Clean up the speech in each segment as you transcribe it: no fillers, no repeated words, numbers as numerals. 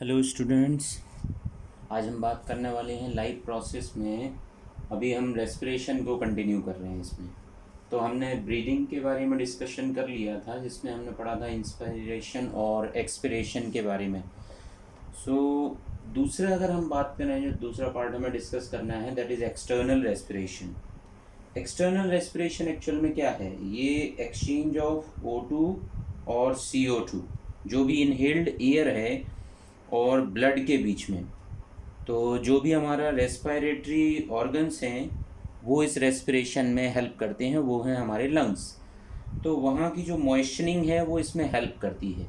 Hello students. आज हम बात करने वाले हैं लाइफ प्रोसेस में। अभी हम रेस्पिरेशन को कंटिन्यू कर रहे हैं इसमें। तो हमने ब्रीदिंग के बारे में डिस्कशन कर लिया था, जिसमें हमने पढ़ा था इंस्पिरेशन और एक्सपिरेशन के बारे में। दूसरा अगर हम बात करें, जो दूसरा पार्ट हमें डिस्कस करना है, that is external respiration. External respiration actual में क्या है? ये एक्सचेंज ऑफ O2 और CO2, जो भी इनहेल्ड एयर है और ब्लड के बीच में। तो जो भी हमारा रेस्पिरेटरी ऑर्गन्स हैं वो इस रेस्पिरेशन में हेल्प करते हैं, वो हैं हमारे लंग्स। तो वहाँ की जो मॉइस्चरिंग है वो इसमें हेल्प करती है।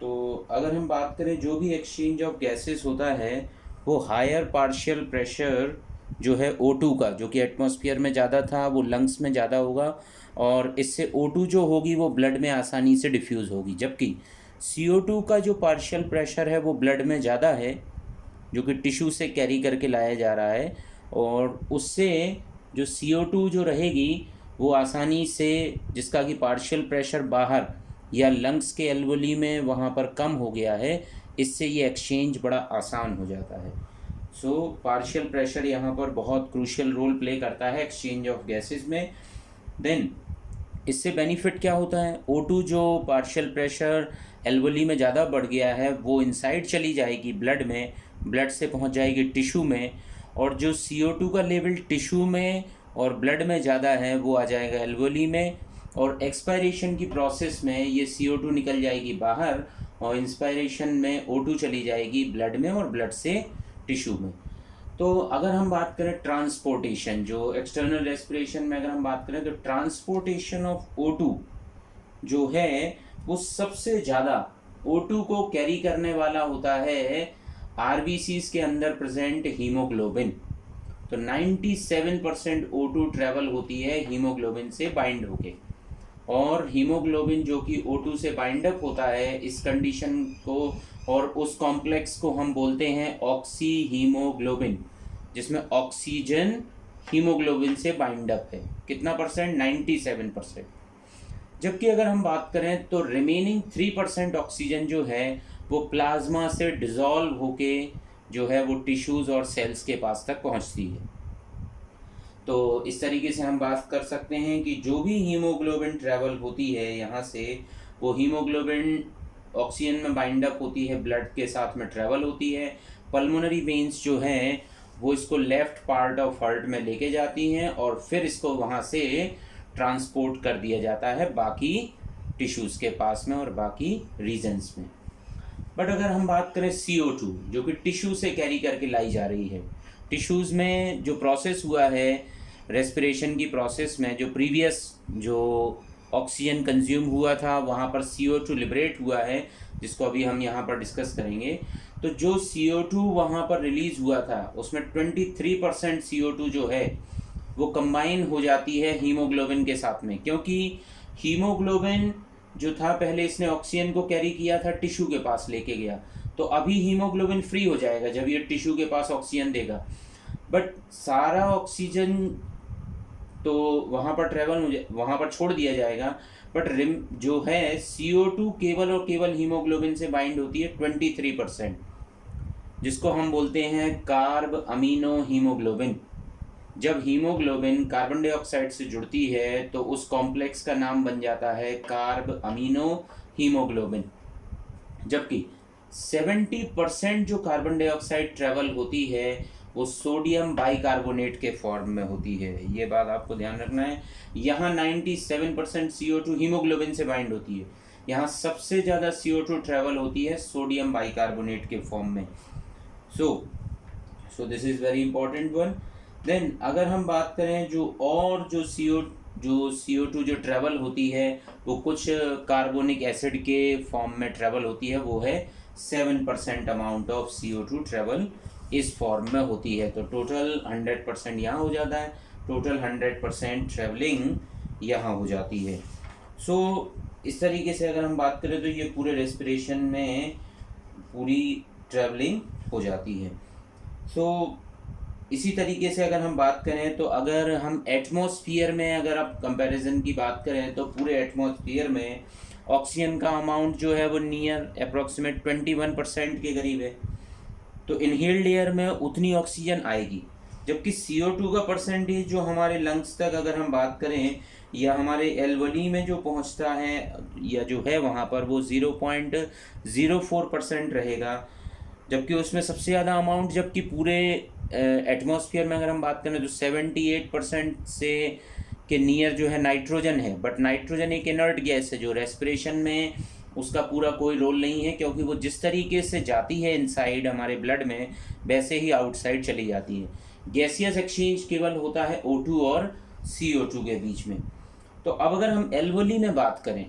तो अगर हम बात करें, जो भी एक्सचेंज ऑफ गैसेस होता है वो हायर पार्शियल प्रेशर जो है O2 का, जो कि एटमॉस्फेयर में ज़्यादा था, वो लंग्स में ज़्यादा होगा, और इससे O2 जो होगी वो ब्लड में आसानी से डिफ्यूज़ होगी। जबकि CO2 का जो पार्शियल प्रेशर है वो ब्लड में ज़्यादा है, जो कि टिश्यू से कैरी करके लाया जा रहा है, और उससे जो CO2 जो रहेगी वो आसानी से, जिसका कि पार्शियल प्रेशर बाहर या लंग्स के एल्वोली में वहाँ पर कम हो गया है, इससे ये एक्सचेंज बड़ा आसान हो जाता है। पार्शियल प्रेशर यहाँ पर बहुत क्रूशियल रोल प्ले करता है एक्सचेंज ऑफ गैसेस में। देन इससे बेनिफिट क्या होता है? O2 जो पार्शियल प्रेशर एल्वोली में ज़्यादा बढ़ गया है वो इनसाइड चली जाएगी ब्लड में, ब्लड से पहुंच जाएगी टिश्यू में, और जो CO2 का लेवल टिश्यू में और ब्लड में ज़्यादा है वो आ जाएगा एल्वोली में, और एक्सपायरेशन की प्रोसेस में ये CO2 निकल जाएगी बाहर, और इंस्पायरेशन में O2 चली जाएगी ब्लड में और ब्लड से टिश्यू में। तो अगर हम बात करें ट्रांसपोर्टेशन, जो एक्सटर्नल रेस्पिरेशन में अगर हम बात करें, तो ट्रांसपोर्टेशन ऑफ O2 जो है वो सबसे ज़्यादा O2 को कैरी करने वाला होता है RBCs के अंदर प्रेजेंट हीमोग्लोबिन। तो 97% O2 ट्रेवल होती है हीमोग्लोबिन से बाइंड होके, और हीमोग्लोबिन जो कि O2 से बाइंड अप होता है, इस कंडीशन को और उस कॉम्प्लेक्स को हम बोलते हैं ऑक्सी हीमोग्लोबिन, जिसमें ऑक्सीजन हीमोग्लोबिन से बाइंड अप है। कितना परसेंट? 97%। जबकि अगर हम बात करें तो रिमेनिंग 3% ऑक्सीजन जो है वो प्लाज्मा से डिज़ोल्व होके जो है वो टिश्यूज़ और सेल्स के पास तक पहुंचती है। तो इस तरीके से हम बात कर सकते हैं कि जो भी हीमोग्लोबिन ट्रैवल होती है यहाँ से, वो हीमोग्लोबिन ऑक्सीजन में बाइंड अप होती है, ब्लड के साथ में ट्रैवल होती है। पल्मोनरी वेन्स जो हैं वो इसको लेफ्ट पार्ट ऑफ हार्ट में लेके जाती हैं, और फिर इसको वहाँ से ट्रांसपोर्ट कर दिया जाता है बाकी टिश्यूज़ के पास में और बाकी रीजन्स में। बट अगर हम बात करें CO2, जो कि टिश्यू से कैरी करके लाई जा रही है, टिश्यूज़ में जो प्रोसेस हुआ है रेस्पिरेशन की प्रोसेस में, जो प्रीवियस जो ऑक्सीजन कंज्यूम हुआ था वहाँ पर CO2 लिबरेट हुआ है, जिसको अभी हम यहाँ पर डिस्कस करेंगे। तो जो CO2 वहाँ पर रिलीज़ हुआ था उसमें 23% CO2 जो है वो कंबाइन हो जाती है हीमोग्लोबिन के साथ में, क्योंकि हीमोग्लोबिन जो था पहले इसने ऑक्सीजन को कैरी किया था, टिश्यू के पास लेके गया, तो अभी हीमोग्लोबिन फ्री हो जाएगा जब ये टिश्यू के पास ऑक्सीजन देगा। बट सारा ऑक्सीजन तो वहाँ पर वहाँ पर छोड़ दिया जाएगा, बट जो है CO2 केवल और केवल हीमोग्लोबिन से बाइंड होती है 23%, जिसको हम बोलते हैं कार्ब अमीनो हीमोग्लोबिन। जब हीमोग्लोबिन कार्बन डाइऑक्साइड से जुड़ती है तो उस कॉम्प्लेक्स का नाम बन जाता है कार्ब अमीनो हीमोग्लोबिन। जबकि 70% जो कार्बन डाइऑक्साइड ट्रेवल होती है वो सोडियम बाइकार्बोनेट के फॉर्म में होती है। ये बात आपको ध्यान रखना है। यहाँ 97% CO2 हीमोग्लोबिन से बाइंड होती है, यहाँ सबसे ज़्यादा CO2 ट्रेवल होती है सोडियम बाइकार्बोनेट के फॉर्म में। So this is very important one. Then अगर हम बात करें जो CO2 जो ट्रेवल होती है वो कुछ कार्बोनिक एसिड के फॉर्म में ट्रेवल होती है, वो है 7% अमाउंट ऑफ CO2 ट्रेवल इस फॉर्म में होती है। तो टोटल 100% यहाँ हो जाता है, टोटल 100% ट्रेवलिंग यहाँ हो जाती है। इस तरीके से अगर हम बात करें तो ये पूरे रेस्पिरेशन में पूरी ट्रेवलिंग हो जाती है। इसी तरीके से अगर हम बात करें तो अगर हम एटमॉस्फियर में, अगर आप कंपैरिजन की बात करें तो पूरे एटमॉस्फियर में ऑक्सीजन का अमाउंट जो है वो नियर अप्रॉक्सीमेट 21% के करीब है, तो इनहेल्ड एयर में उतनी ऑक्सीजन आएगी। जबकि CO2 का परसेंटेज जो हमारे लंग्स तक अगर हम बात करें या हमारे एल्वली में जो पहुंचता है या जो है वहाँ पर वो 0.04% रहेगा। जबकि उसमें सबसे ज़्यादा अमाउंट जबकि पूरे एटमॉस्फेयर में अगर हम बात करें तो 78% से के नियर जो है नाइट्रोजन है। बट नाइट्रोजन एक इनर्ट गैस है जो रेस्पिरेशन में उसका पूरा कोई रोल नहीं है, क्योंकि वो जिस तरीके से जाती है इनसाइड हमारे ब्लड में वैसे ही आउटसाइड चली जाती है। गैसियस एक्सचेंज केवल होता है O2 और CO2 के बीच में। तो अब अगर हम एल्वोली में बात करें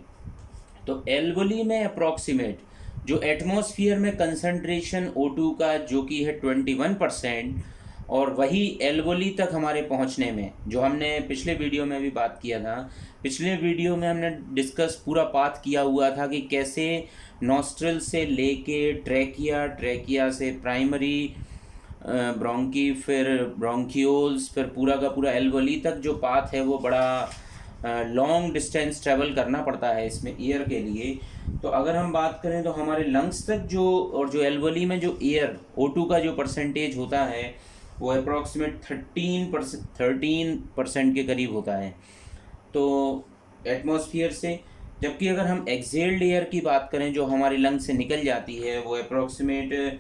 तो एल्वोली में अप्रॉक्सीमेट जो एटमॉस्फेयर में कंसंट्रेशन O2 का जो कि है 21%, और वही एल्वोली तक हमारे पहुंचने में जो हमने पिछले वीडियो में भी बात किया था, पिछले वीडियो में हमने डिस्कस पूरा पाथ किया हुआ था कि कैसे नॉस्ट्रल से लेके ट्रैकिया से प्राइमरी ब्रोंकी, फिर ब्रोंकियोल्स, फिर पूरा का पूरा एल्वोली तक जो पाथ है वो बड़ा लॉन्ग डिस्टेंस ट्रैवल करना पड़ता है इसमें एयर के लिए। तो अगर हम बात करें तो हमारे लंग्स तक जो और जो एल्वोली में जो एयर O2 का जो परसेंटेज होता है वो अप्रॉक्सीमेट 13% के करीब होता है तो एटमॉस्फेयर से। जबकि अगर हम एक्सहेल्ड एयर की बात करें जो हमारे लंग्स से निकल जाती है वो अप्रॉक्सीमेट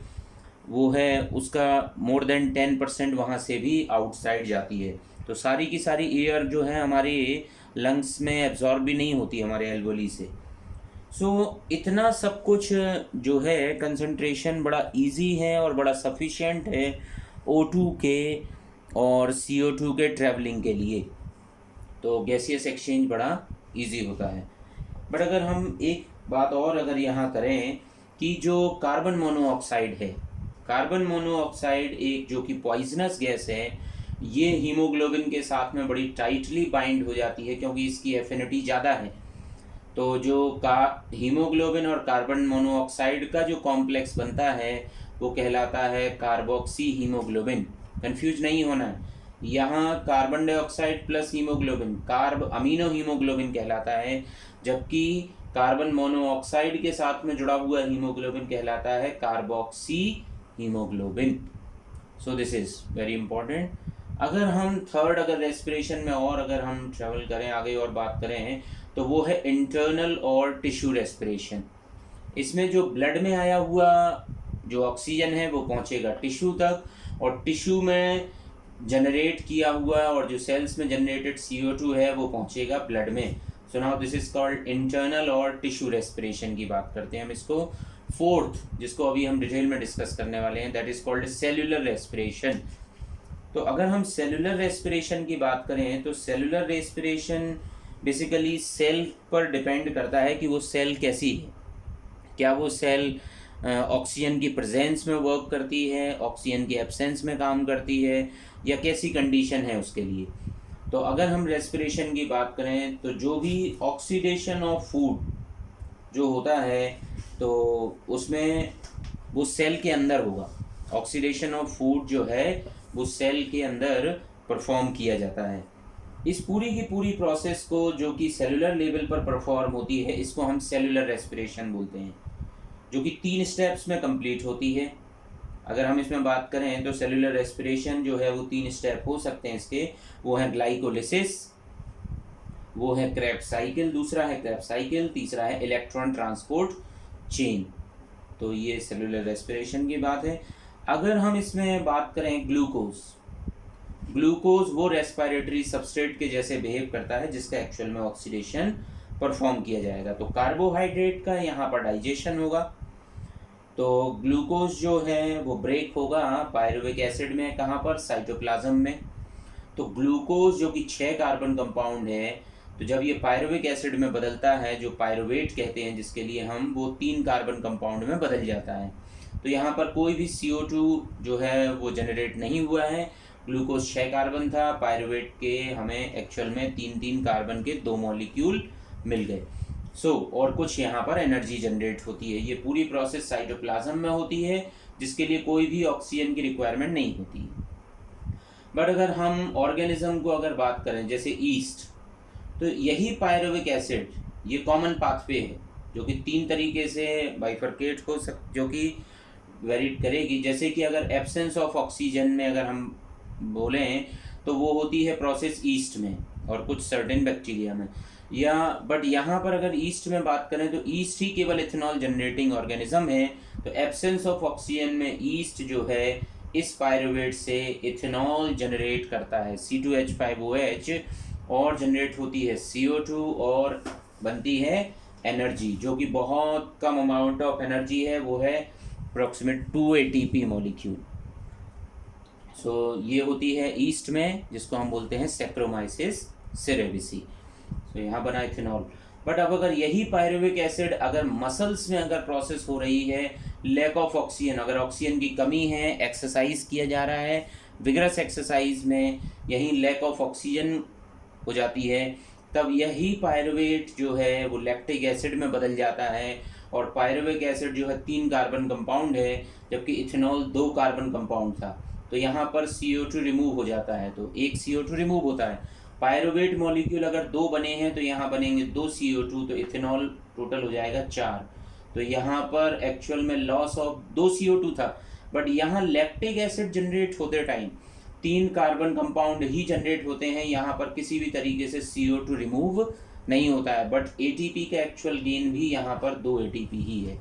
वो है उसका मोर देन 10% वहाँ से भी आउटसाइड जाती है। तो सारी की सारी एयर जो है हमारे लंग्स में एब्जॉर्ब भी नहीं होती हमारे एल्वोली से। इतना सब कुछ जो है कंसंट्रेशन बड़ा इजी है और बड़ा सफिशिएंट है O2 के और CO2 के ट्रैवलिंग के लिए। तो गैसियस एक्सचेंज बड़ा इजी होता है। बट अगर हम एक बात और अगर यहाँ करें कि जो कार्बन मोनोऑक्साइड है, कार्बन मोनोऑक्साइड एक जो कि पॉइजनस गैस है, ये हीमोग्लोबिन के साथ में बड़ी टाइटली बाइंड हो जाती है क्योंकि इसकी एफिनिटी ज़्यादा है। तो जो हीमोग्लोबिन और कार्बन मोनोऑक्साइड का जो कॉम्प्लेक्स बनता है वो कहलाता है कार्बोक्सी हीमोग्लोबिन। कंफ्यूज नहीं होना है, यहाँ carbon dioxide plus haemoglobin carb amino haemoglobin कहलाता है, जबकि कार्बन मोनोऑक्साइड के साथ में जुड़ा हुआ हीमोग्लोबिन कहलाता है carboxy haemoglobin. So this is very important. अगर हम थर्ड अगर रेस्पिरेशन में और अगर हम ट्रेवल करें आगे और बात करें तो वो है इंटरनल और टिश्यू रेस्पिरेशन। इसमें जो ब्लड में आया हुआ जो ऑक्सीजन है वो पहुंचेगा टिश्यू तक, और टिश्यू में जनरेट किया हुआ और जो सेल्स में जनरेटेड CO2 है वो पहुंचेगा ब्लड में। So now this is called internal और टिश्यू रेस्पिरेशन की बात करते हैं हम इसको। फोर्थ जिसको अभी हम डिटेल में डिस्कस करने वाले हैं that is called cellular respiration. तो अगर हम सेल्यूलर रेस्पिरेशन की बात करें तो सेल्यूलर रेस्पिरेशन बेसिकली सेल पर डिपेंड करता है कि वो सेल कैसी है। क्या वो सेल ऑक्सीजन की प्रेजेंस में वर्क करती है, ऑक्सीजन की एब्सेंस में काम करती है, या कैसी कंडीशन है उसके लिए। तो अगर हम रेस्पिरेशन की बात करें तो जो भी ऑक्सीडेशन ऑफ फूड जो होता है तो उसमें वो सेल के अंदर होगा। ऑक्सीडेशन ऑफ फूड जो है वो सेल के अंदर परफॉर्म किया जाता है। इस पूरी की पूरी प्रोसेस को जो कि सेलुलर लेवल पर परफॉर्म होती है इसको हम सेलुलर रेस्पिरेशन बोलते हैं, जो कि 3 स्टेप्स में कंप्लीट होती है। अगर हम इसमें बात करें तो सेलुलर रेस्पिरेशन जो है वो 3 स्टेप हो सकते हैं इसके। वो है ग्लाइकोलिसिस, वो है क्रेब्स साइकिल, दूसरा है क्रेब्स साइकिल, तीसरा है इलेक्ट्रॉन ट्रांसपोर्ट चेन। तो ये सेलुलर रेस्पिरेशन की बात है। अगर हम इसमें बात करें ग्लूकोज वो रेस्पिरेटरी सबस्ट्रेट के जैसे बिहेव करता है जिसका एक्चुअल में ऑक्सीडेशन परफॉर्म किया जाएगा। तो कार्बोहाइड्रेट का यहाँ पर डाइजेशन होगा, तो ग्लूकोज जो है वो ब्रेक होगा पायरुविक एसिड में, कहाँ पर, साइटोप्लाज्म में। तो ग्लूकोज जो कि 6 कार्बन कंपाउंड है, तो जब ये पायरुविक एसिड में बदलता है जो पायरुवेट कहते हैं जिसके लिए हम, वो 3 कार्बन कंपाउंड में बदल जाता है। तो यहाँ पर कोई भी CO2 जो है वो जनरेट नहीं हुआ है। ग्लूकोज 6 कार्बन था, पायरुवेट के हमें एक्चुअल में 3-3 कार्बन के 2 मॉलिक्यूल मिल गए। और कुछ यहाँ पर एनर्जी जनरेट होती है। ये पूरी प्रोसेस साइटोप्लाज्म में होती है जिसके लिए कोई भी ऑक्सीजन की रिक्वायरमेंट नहीं होती। बट अगर हम ऑर्गेनिज्म को अगर बात करें जैसे ईस्ट, तो यही पायरुविक एसिड ये कॉमन पाथवे है। जो कि 3 तरीके से बाइफरकेट हो जो कि वेरी करेगी। जैसे कि अगर एब्सेंस ऑफ ऑक्सीजन में अगर हम बोलें तो वो होती है प्रोसेस ईस्ट में और कुछ सर्टेन बैक्टीरिया में, या बट यहाँ पर अगर ईस्ट में बात करें तो ईस्ट ही केवल इथेनॉल जनरेटिंग ऑर्गेनिज्म है। तो एब्सेंस ऑफ ऑक्सीजन में ईस्ट जो है इस पायरुवेट से इथेनॉल जनरेट करता है C2H5OH, और जनरेट होती है CO2 और बनती है एनर्जी, जो कि बहुत कम अमाउंट ऑफ एनर्जी है, वो है अप्रोक्सीमेट 2 ATP मॉलिक्यूल। सो ये होती है ईस्ट में, जिसको हम बोलते हैं सैक्रोमाइसिस सेरेविसी। सो यहाँ बना इथेनॉल। बट अब अगर यही पायरुविक एसिड अगर मसल्स में अगर प्रोसेस हो रही है, लैक ऑफ ऑक्सीजन, अगर ऑक्सीजन की कमी है, एक्सरसाइज किया जा रहा है, विगरस एक्सरसाइज में यही लैक ऑफ ऑक्सीजन हो जाती है, तब यही पायरुवेट जो है वो लैक्टिक एसिड में बदल जाता है। और पायरुविक एसिड जो है 3 कार्बन कंपाउंड है, जबकि इथेनॉल 2 कार्बन कंपाउंड था। तो यहाँ पर CO2 रिमूव हो जाता है, तो एक CO2 रिमूव होता है। पायरुवेट मॉलिक्यूल अगर 2 बने हैं तो यहाँ बनेंगे 2 CO2, तो इथेनॉल टोटल हो जाएगा 4। तो यहाँ पर एक्चुअल में लॉस ऑफ 2 CO2 था, बट यहाँ लैक्टिक एसिड जनरेट होते टाइम 3 कार्बन कंपाउंड ही जनरेट होते हैं, यहाँ पर किसी भी तरीके से CO2 रिमूव नहीं होता है। बट ATP का एक्चुअल गेन भी यहाँ पर 2 ATP ही है।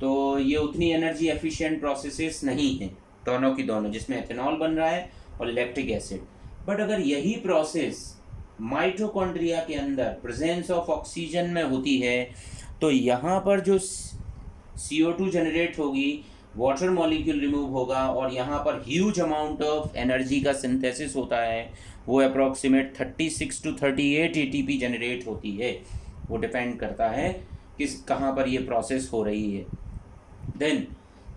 तो ये उतनी एनर्जी एफिशिएंट प्रोसेसेस नहीं है दोनों की दोनों, जिसमें एथेनॉल बन रहा है और लैक्टिक एसिड। बट अगर यही प्रोसेस माइटोकॉन्ड्रिया के अंदर प्रेजेंस ऑफ ऑक्सीजन में होती है, तो यहाँ पर जो CO2 जनरेट होगी, वाटर मॉलिक्यूल रिमूव होगा, और यहाँ पर ह्यूज अमाउंट ऑफ एनर्जी का सिंथेसिस होता है, वो अप्रॉक्सीमेट 36 to 38 ATP जनरेट होती है। वो डिपेंड करता है किस कहाँ पर ये प्रोसेस हो रही है। देन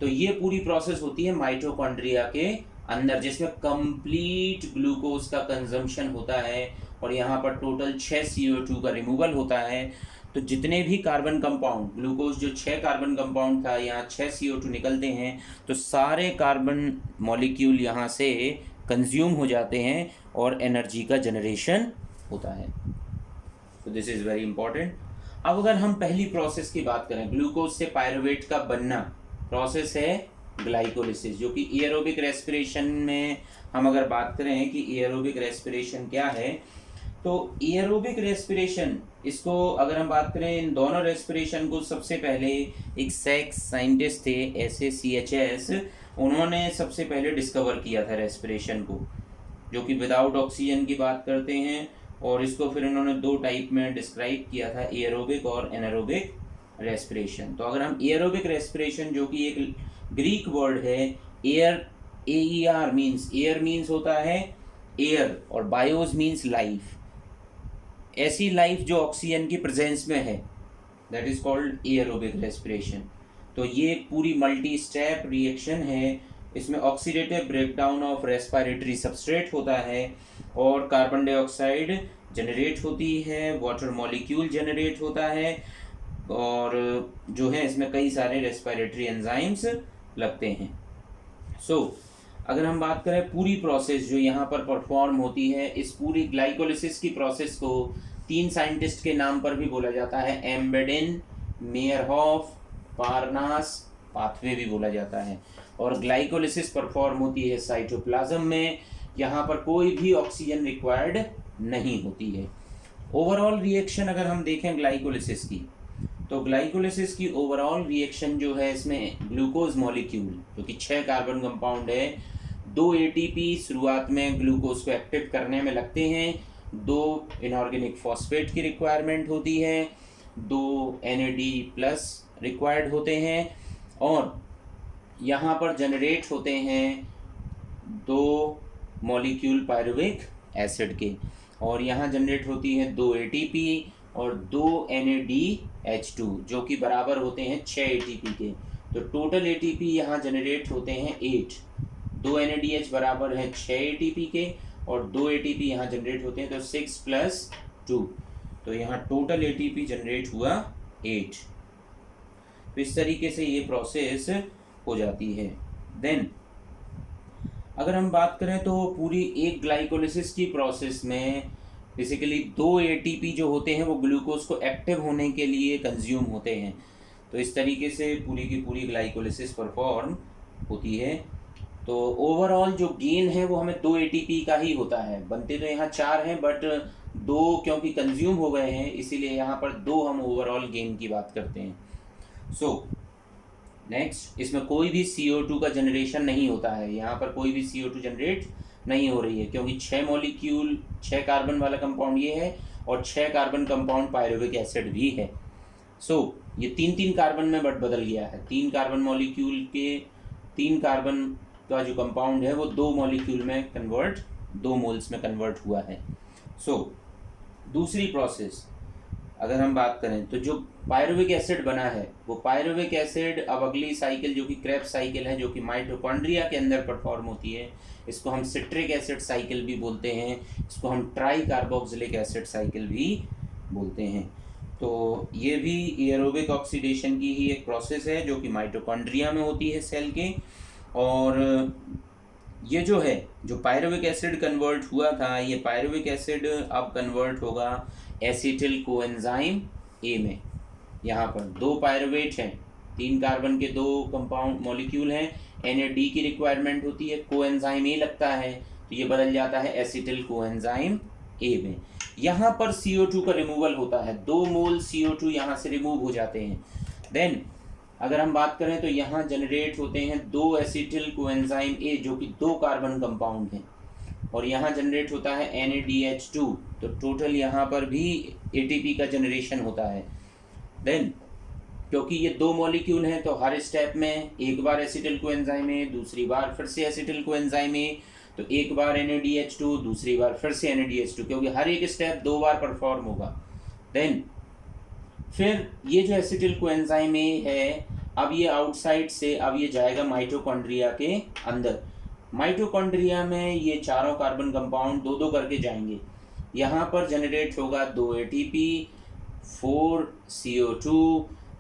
तो ये पूरी प्रोसेस होती है माइटोकॉन्ड्रिया के अंदर, जिसमें कंप्लीट ग्लूकोज का कंजम्पशन होता है, और यहाँ पर टोटल 6 CO2 का रिमूवल होता है। तो जितने भी कार्बन कंपाउंड, ग्लूकोज जो 6 कार्बन कंपाउंड था, यहाँ 6 CO2 निकलते हैं, तो सारे कार्बन मॉलिक्यूल यहाँ से कंज्यूम हो जाते हैं और एनर्जी का जनरेशन होता है। तो दिस इज़ वेरी इंपॉर्टेंट। अब अगर हम पहली प्रोसेस की बात करें, ग्लूकोज से पायरुवेट का बनना, प्रोसेस है ग्लाइकोलिसिस, जो कि एयरोबिक रेस्पिरेशन में हम अगर बात करें कि एयरोबिक रेस्पिरेशन क्या है, तो एयरोबिक रेस्पिरेशन, इसको अगर हम बात करें इन दोनों रेस्पिरेशन को, सबसे पहले एक सेक्स साइंटिस्ट थे SACHS, उन्होंने सबसे पहले डिस्कवर किया था रेस्पिरेशन को, जो कि विदाउट ऑक्सीजन की बात करते हैं। और इसको फिर उन्होंने 2 टाइप में डिस्क्राइब किया था, एयरोबिक और एनारोबिक रेस्पिरेशन। तो अगर हम एयरोबिक रेस्पिरेशन, जो कि एक ग्रीक वर्ड है, air, AER means, air means होता है एयर, और बायोस मीन्स लाइफ, ऐसी लाइफ जो ऑक्सीजन की प्रेजेंस में है, that is called aerobic respiration. तो ये एक पूरी मल्टी स्टेप रिएक्शन है, इसमें oxidative breakdown of respiratory substrate होता है, और कार्बन डाइऑक्साइड जनरेट होती है, वाटर मॉलिक्यूल जनरेट होता है, और जो है इसमें कई सारे रेस्पिरेटरी एंजाइम्स लगते हैं। सो अगर हम बात करें पूरी प्रोसेस जो यहाँ पर परफॉर्म होती है, इस पूरी ग्लाइकोलिसिस की प्रोसेस को 3 साइंटिस्ट के नाम पर भी बोला जाता है, एम्बेडेन, मेयरहॉफ, पारनास पाथवे भी बोला जाता है। और ग्लाइकोलिसिस परफॉर्म होती है साइटोप्लाज्म में, यहाँ पर कोई भी ऑक्सीजन रिक्वायर्ड नहीं होती है। ओवरऑल रिएक्शन अगर हम देखें ग्लाइकोलिसिस की, तो ग्लाइकोलिसिस की ओवरऑल रिएक्शन जो है, इसमें ग्लूकोज मॉलिक्यूल जो कि 6 कार्बन कंपाउंड है, 2 ATP शुरुआत में ग्लूकोज को एक्टिव करने में लगते हैं, 2 इनऑर्गेनिक फॉस्फेट की रिक्वायरमेंट होती है, 2 NAD+ रिक्वायर्ड होते हैं, और यहाँ पर जनरेट होते हैं 2 मॉलिक्यूल पायरुविक एसिड के, और यहाँ जनरेट होती है 2 ATP और 2 NADH2, जो कि बराबर होते हैं 6 ATP के। तो टोटल ATP यहाँ जनरेट होते हैं 8, 2 NADH बराबर है 6 ATP के, और 2 ATP यहाँ जनरेट होते हैं, तो 6 + 2, तो यहाँ टोटल ATP जनरेट हुआ 8। तो इस तरीके से ये प्रोसेस हो जाती है। देन अगर हम बात करें तो पूरी एक ग्लाइकोलिसिस की प्रोसेस में बेसिकली 2 एटीपी जो होते हैं वो ग्लूकोज को एक्टिव होने के लिए कंज्यूम होते हैं। तो इस तरीके से पूरी की पूरी ग्लाइकोलिसिस परफॉर्म होती है। तो ओवरऑल जो गेन है वो हमें 2 एटीपी का ही होता है। बनते तो यहाँ 4 हैं, बट 2 क्योंकि कंज्यूम हो गए हैं इसीलिए यहाँ पर 2 हम ओवरऑल गेन की बात करते हैं। सो नेक्स्ट, इसमें कोई भी CO2 का जनरेशन नहीं होता है। यहाँ पर कोई भी CO2 जनरेट नहीं हो रही है क्योंकि 6 मॉलिक्यूल 6 कार्बन वाला कंपाउंड ये है और 6 कार्बन कंपाउंड पायरुविक एसिड भी है। सो ये 3-3 कार्बन में बट बदल गया है। 3 कार्बन मॉलिक्यूल के 3 कार्बन का जो कंपाउंड है वो 2 मॉलिक्यूल में कन्वर्ट 2 मोल्स में कन्वर्ट हुआ है। सो दूसरी प्रोसेस अगर हम बात करें तो जो पायरुविक एसिड बना है वो पायरुविक एसिड अब अगली साइकिल जो कि क्रेब्स साइकिल है जो कि माइटोकॉन्ड्रिया के अंदर परफॉर्म होती है, इसको हम सिट्रिक एसिड साइकिल भी बोलते हैं, इसको हम ट्राई कार्बोक्सिलिक एसिड साइकिल भी बोलते हैं। तो ये भी एरोबिक ऑक्सीडेशन की ही एक प्रोसेस है जो कि माइटोकॉन्ड्रिया में होती है सेल के। और ये जो है जो पायरुविक एसिड कन्वर्ट हुआ था, ये पायरुविक एसिड अब कन्वर्ट होगा एसिटिल कोएंजाइम ए में। यहाँ पर 2 पायरुवेट हैं, 3 कार्बन के 2 कंपाउंड मॉलिक्यूल हैं, NAD की रिक्वायरमेंट होती है, कोएंजाइम ए लगता है तो ये बदल जाता है एसिटिल कोएंजाइम ए में। यहाँ पर CO2 का रिमूवल होता है, 2 मोल CO2 यहाँ से रिमूव हो जाते हैं। देन अगर हम बात करें तो यहाँ जनरेट होते हैं 2 एसिटिल कोएंजाइम ए जो कि 2 कार्बन कंपाउंड हैं और यहाँ जनरेट होता है NADH2। तो टोटल यहाँ पर भी ATP का जनरेशन होता है। देन क्योंकि ये 2 मॉलिक्यूल हैं तो हर स्टेप में एक बार एसिटिल कोएंजाइम ए, दूसरी बार फिर से एसिटिल कोएंजाइम ए, तो एक बार NADH2, दूसरी बार फिर से NADH2, क्योंकि हर एक स्टेप 2 बार परफॉर्म होगा। देन फिर ये जो एसिटिल कोएंजाइम ए है अब ये आउटसाइड से अब ये जाएगा माइटोकॉन्ड्रिया के अंदर। माइटोकॉन्ड्रिया में ये चारों कार्बन कंपाउंड 2-2 करके जाएंगे। यहाँ पर जनरेट होगा 2 ATP, 4 CO2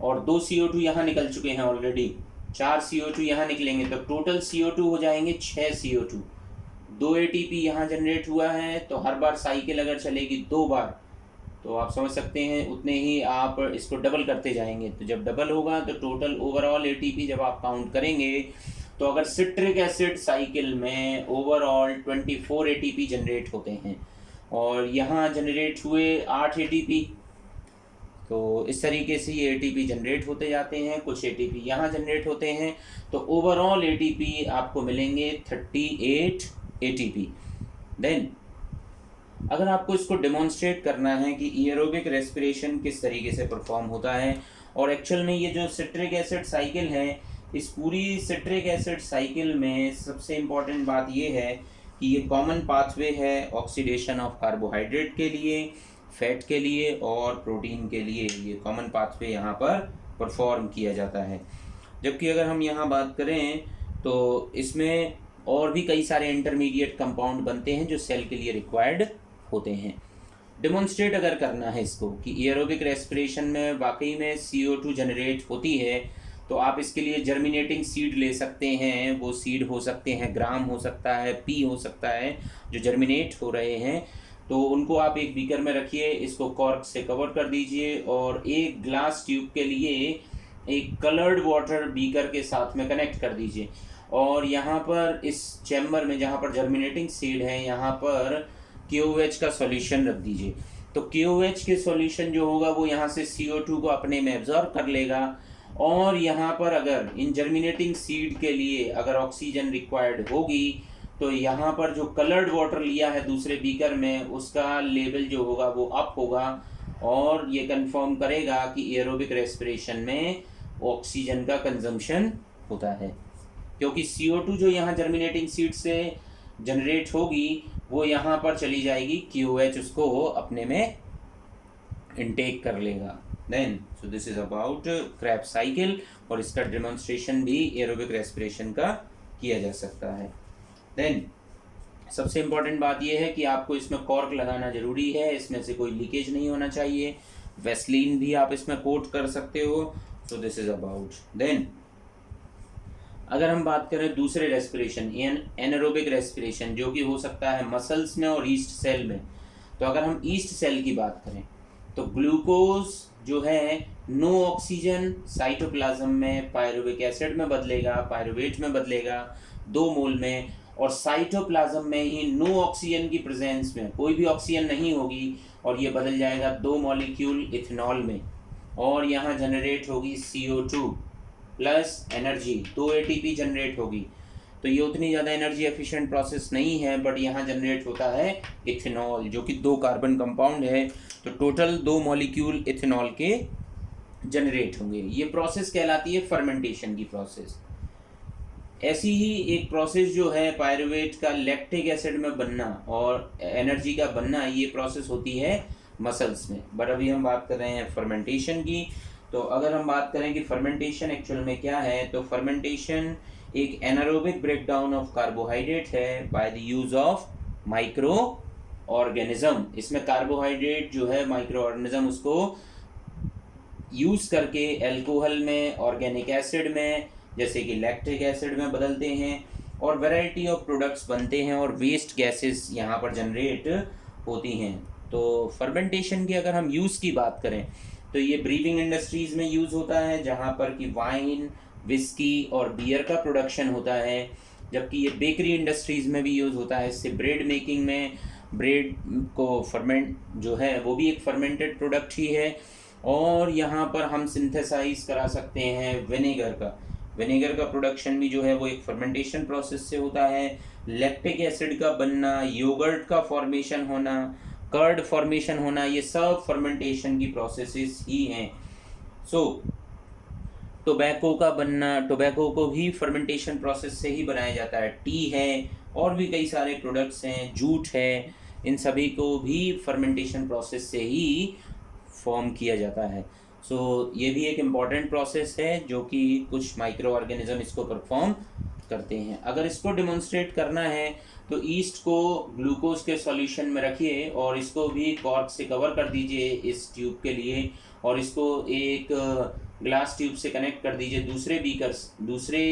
और 2 CO2 यहाँ निकल चुके हैं ऑलरेडी, 4 CO2 यहाँ निकलेंगे तो टोटल CO2 हो जाएंगे 6 CO2। 2 ATP यहाँ जनरेट हुआ है तो हर बार साइकिल अगर चलेगी 2 बार तो आप समझ सकते हैं उतने ही आप इसको डबल करते जाएंगे। तो जब डबल होगा तो टोटल ओवरऑल ATP जब आप काउंट करेंगे तो अगर सिट्रिक एसिड साइकिल में ओवरऑल 24 ATP जनरेट होते हैं और यहाँ जनरेट हुए 8 ATP, तो इस तरीके से ये ATP जनरेट होते जाते हैं। कुछ ATP यहाँ जनरेट होते हैं तो ओवरऑल ATP आपको मिलेंगे 38 ATP। देन अगर आपको इसको डेमोन्स्ट्रेट करना है कि एरोबिक रेस्पिरेशन किस तरीके से परफॉर्म होता है और एक्चुअल में ये जो सिट्रिक एसिड साइकिल है, इस पूरी सिट्रिक एसिड साइकिल में सबसे इम्पॉर्टेंट बात ये है कि ये कॉमन पाथवे है ऑक्सीडेशन ऑफ कार्बोहाइड्रेट के लिए, फैट के लिए और प्रोटीन के लिए। ये कॉमन पाथवे यहाँ पर परफॉर्म किया जाता है। जबकि अगर हम यहाँ बात करें तो इसमें और भी कई सारे इंटरमीडिएट कंपाउंड बनते हैं जो सेल के लिए रिक्वायर्ड होते हैं। डेमोन्स्ट्रेट अगर करना है इसको कि एरोबिक रेस्पिरेशन में वाकई में CO2 जनरेट होती है तो आप इसके लिए जर्मिनेटिंग सीड ले सकते हैं। वो सीड हो सकते हैं ग्राम हो सकता है, पी हो सकता है, जो जर्मिनेट हो रहे हैं। तो उनको आप एक बीकर में रखिए, इसको कॉर्क से कवर कर दीजिए और एक ग्लास ट्यूब के लिए एक कलर्ड वाटर बीकर के साथ में कनेक्ट कर दीजिए और यहाँ पर इस चैम्बर में जहाँ पर जर्मिनेटिंग सीड है यहाँ पर KOH का सॉल्यूशन रख दीजिए। तो KOH के सॉल्यूशन जो होगा वो यहाँ से CO2 को अपने में एब्जॉर्ब कर लेगा और यहाँ पर अगर इन जर्मिनेटिंग सीड के लिए अगर ऑक्सीजन रिक्वायर्ड होगी तो यहाँ पर जो कलर्ड वाटर लिया है दूसरे बीकर में उसका लेवल जो होगा वो अप होगा और ये कंफर्म करेगा कि एरोबिक रेस्पिरेशन में ऑक्सीजन का कंजम्पशन होता है, क्योंकि CO2 जो यहाँ जर्मिनेटिंग सीड से जनरेट होगी वो यहाँ पर चली जाएगी, KOH उसको अपने में इनटेक कर लेगा। Then so this is about Krebs cycle और इसका डेमोन्स्ट्रेशन भी एरोबिक रेस्पिरेशन का किया जा सकता है। देन सबसे इम्पॉर्टेंट बात यह है कि आपको इसमें कॉर्क लगाना ज़रूरी है, इसमें से कोई लीकेज नहीं होना चाहिए। वेस्लीन भी आप इसमें कोट कर सकते हो। So this is about. Then अगर हम बात करें दूसरे रेस्पिरेशन एनारोबिक रेस्पिरेशन जो कि हो सकता है मसल्स में और ईस्ट सेल में, तो अगर हम ईस्ट सेल की बात करें तो ग्लूकोज जो है नो ऑक्सीजन साइटोप्लाज्म में पायरुविक एसिड में बदलेगा, पायरुवेट में बदलेगा 2 मोल में, और साइटोप्लाज्म में ही नो ऑक्सीजन की प्रेजेंस में कोई भी ऑक्सीजन नहीं होगी और ये बदल जाएगा 2 मॉलिक्यूल इथेनॉल में, और यहाँ जनरेट होगी CO2 plus energy, 2 ATP generate होगी। तो ये उतनी ज़्यादा एनर्जी एफिशिएंट प्रोसेस नहीं है, बट यहाँ जनरेट होता है इथेनॉल जो कि 2 कार्बन कंपाउंड है, तो टोटल 2 मॉलिक्यूल इथेनॉल के जनरेट होंगे। ये प्रोसेस कहलाती है फर्मेंटेशन की प्रोसेस। ऐसी ही एक प्रोसेस जो है पायरुवेट का लैक्टिक एसिड में बनना और एनर्जी का बनना, ये प्रोसेस होती है मसल्स में। बट अभी हम बात कर रहे हैं फर्मेंटेशन की। तो अगर हम बात करें कि फर्मेंटेशन एक्चुअल में क्या है, तो फर्मेंटेशन एक एनारोबिक ब्रेकडाउन ऑफ कार्बोहाइड्रेट है by the use of micro organism. इसमें कार्बोहाइड्रेट जो है माइक्रो ऑर्गेनिज्म उसको यूज करके एल्कोहल में, ऑर्गेनिक एसिड में जैसे कि लैक्टिक एसिड में बदलते हैं और वैरायटी ऑफ प्रोडक्ट्स बनते हैं और वेस्ट गैसेस यहाँ पर जनरेट होती हैं। तो फर्मेंटेशन की अगर हम यूज़ की बात करें तो ये ब्रीविंग इंडस्ट्रीज़ में यूज़ होता है जहाँ पर कि वाइन, विस्की और बियर का प्रोडक्शन होता है, जबकि ये बेकरी इंडस्ट्रीज़ में भी यूज़ होता है। इससे ब्रेड मेकिंग में ब्रेड को फर्मेंट जो है वो भी एक फर्मेंटेड प्रोडक्ट ही है। और यहाँ पर हम सिंथेसाइज करा सकते हैं विनेगर का प्रोडक्शन भी जो है वो एक फर्मेंटेशन प्रोसेस से होता है। लैक्टिक एसिड का बनना, योगर्ट का फॉर्मेशन होना, कर्ड फॉर्मेशन होना, ये सब फर्मेंटेशन की प्रोसेसेस ही हैं। टोबैको का बनना, टोबैको को भी फर्मेंटेशन प्रोसेस से ही बनाया जाता है। टी है और भी कई सारे प्रोडक्ट्स हैं, जूट है, इन सभी को भी फर्मेंटेशन प्रोसेस से ही फॉर्म किया जाता है। ये भी एक इम्पॉर्टेंट प्रोसेस है जो कि कुछ माइक्रो ऑर्गेनिज्म इसको परफॉर्म करते हैं। अगर इसको डेमोन्स्ट्रेट करना है तो ईस्ट को ग्लूकोज के सॉल्यूशन में रखिए और इसको भी कॉर्क से कवर कर दीजिए इस ट्यूब के लिए, और इसको एक ग्लास ट्यूब से कनेक्ट कर दीजिए दूसरे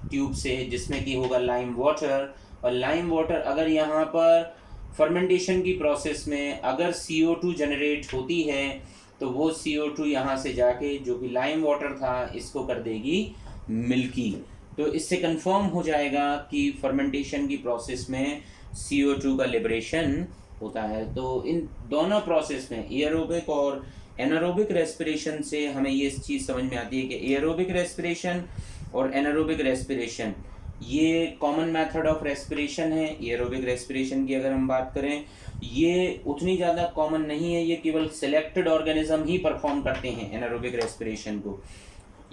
ट्यूब से जिसमें कि होगा लाइम वाटर। और लाइम वाटर अगर यहाँ पर फर्मेंटेशन की प्रोसेस में अगर CO2 जनरेट होती है तो वो CO2 यहाँ से जाके जो कि लाइम वाटर था इसको कर देगी मिल्की। तो इससे कंफर्म हो जाएगा कि फर्मेंटेशन की प्रोसेस में CO2 का लिबरेशन होता है। तो इन दोनों प्रोसेस में एयरोबिक और एनारोबिक रेस्पिरेशन से हमें ये चीज़ समझ में आती है कि एयरोबिक रेस्पिरेशन और एनारोबिक रेस्पिरेशन ये कॉमन मेथड ऑफ रेस्पिरेशन है। एयरोबिक रेस्पिरेशन की अगर हम बात करें ये उतनी ज़्यादा कॉमन नहीं है, ये केवल सिलेक्टेड ऑर्गेनिज्म ही परफॉर्म करते हैं एनारोबिक रेस्पिरेशन को।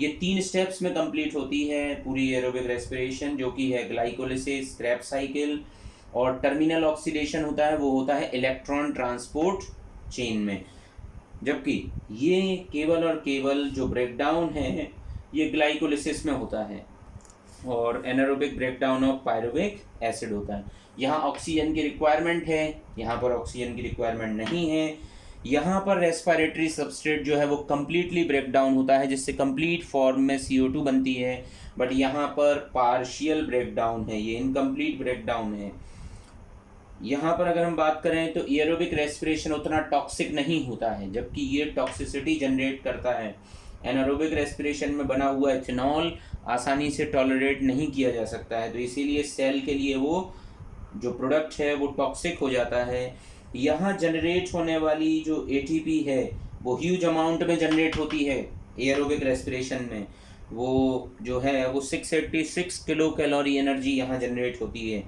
ये 3 स्टेप्स में कंप्लीट होती है पूरी एरोबिक रेस्पिरेशन, जो कि है ग्लाइकोलिसिस, क्रेब्स साइकिल और टर्मिनल ऑक्सीडेशन होता है, वो होता है इलेक्ट्रॉन ट्रांसपोर्ट चेन में। जबकि ये केवल और केवल जो ब्रेकडाउन है ये ग्लाइकोलिसिस में होता है और anaerobic breakdown of pyruvic acid होता है। यहाँ ऑक्सीजन की रिक्वायरमेंट है, यहाँ पर ऑक्सीजन की रिक्वायरमेंट नहीं है। यहाँ पर रेस्पिरेटरी सबस्ट्रेट जो है वो कम्प्लीटली ब्रेकडाउन होता है जिससे कंप्लीट फॉर्म में CO2 बनती है, बट यहाँ पर पार्शियल ब्रेकडाउन है, ये इनकम्प्लीट ब्रेकडाउन है। यहाँ पर अगर हम बात करें तो एरोबिक रेस्पिरेशन उतना टॉक्सिक नहीं होता है जबकि ये टॉक्सिसिटी जनरेट करता है। एनारोबिक रेस्पिरेशन में बना हुआ इथेनॉल आसानी से टॉलरेट नहीं किया जा सकता है, तो इसीलिए सेल के लिए वो जो प्रोडक्ट है वो टॉक्सिक हो जाता है। यहाँ जनरेट होने वाली जो ATP है वो ह्यूज अमाउंट में जनरेट होती है एरोबिक रेस्पिरेशन में, वो जो है वो 686 किलो कैलोरी एनर्जी यहाँ जनरेट होती है,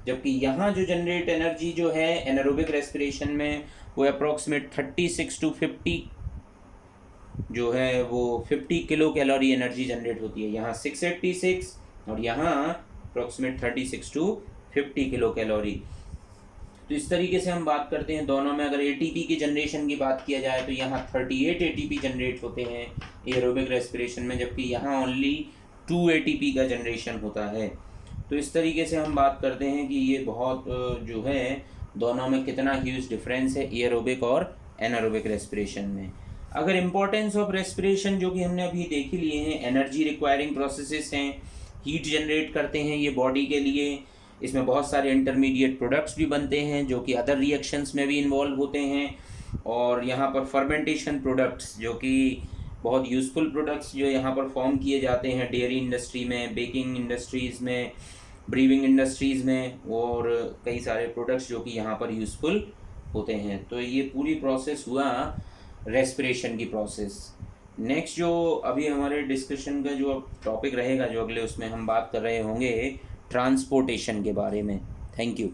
जबकि यहाँ जो जनरेट एनर्जी जो है एनारोबिक रेस्पिरेशन में वो अप्रॉक्सीमेट 36 to 50 जो है वो 50 किलो कैलोरी एनर्जी जनरेट होती है। यहाँ 686 और यहाँ अप्रॉक्सीमेट 36 to 50 किलो कैलोरी। तो इस तरीके से हम बात करते हैं दोनों में। अगर ATP की जनरेशन की बात किया जाए तो यहाँ 38 ATP जनरेट होते हैं एरोबिक रेस्पिरेशन में, जबकि यहाँ ओनली 2 ATP का जनरेशन होता है। तो इस तरीके से हम बात करते हैं कि ये बहुत जो है दोनों में कितना ह्यूज डिफरेंस है एरोबिक और एनारोबिक रेस्पिरेशन में। अगर इम्पोर्टेंस ऑफ रेस्पिरेशन जो कि हमने अभी देख ही लिए हैं, एनर्जी रिक्वायरिंग प्रोसेसेस हैं, हीट जनरेट करते हैं ये बॉडी के लिए, इसमें बहुत सारे इंटरमीडिएट प्रोडक्ट्स भी बनते हैं जो कि अदर रिएक्शंस में भी इन्वॉल्व होते हैं। और यहाँ पर फर्मेंटेशन प्रोडक्ट्स जो कि बहुत यूज़फुल प्रोडक्ट्स जो यहाँ पर फॉर्म किए जाते हैं डेयरी इंडस्ट्री में, बेकिंग इंडस्ट्रीज़ में, ब्रीविंग इंडस्ट्रीज़ में, और कई सारे प्रोडक्ट्स जो कि यहाँ पर यूज़फुल होते हैं। तो ये पूरी प्रोसेस हुआ रेस्पिरेशन की प्रोसेस। नेक्स्ट जो अभी हमारे डिस्कशन का जो टॉपिक रहेगा, जो अगले उसमें हम बात कर रहे होंगे ट्रांसपोर्टेशन के बारे में। Thank you.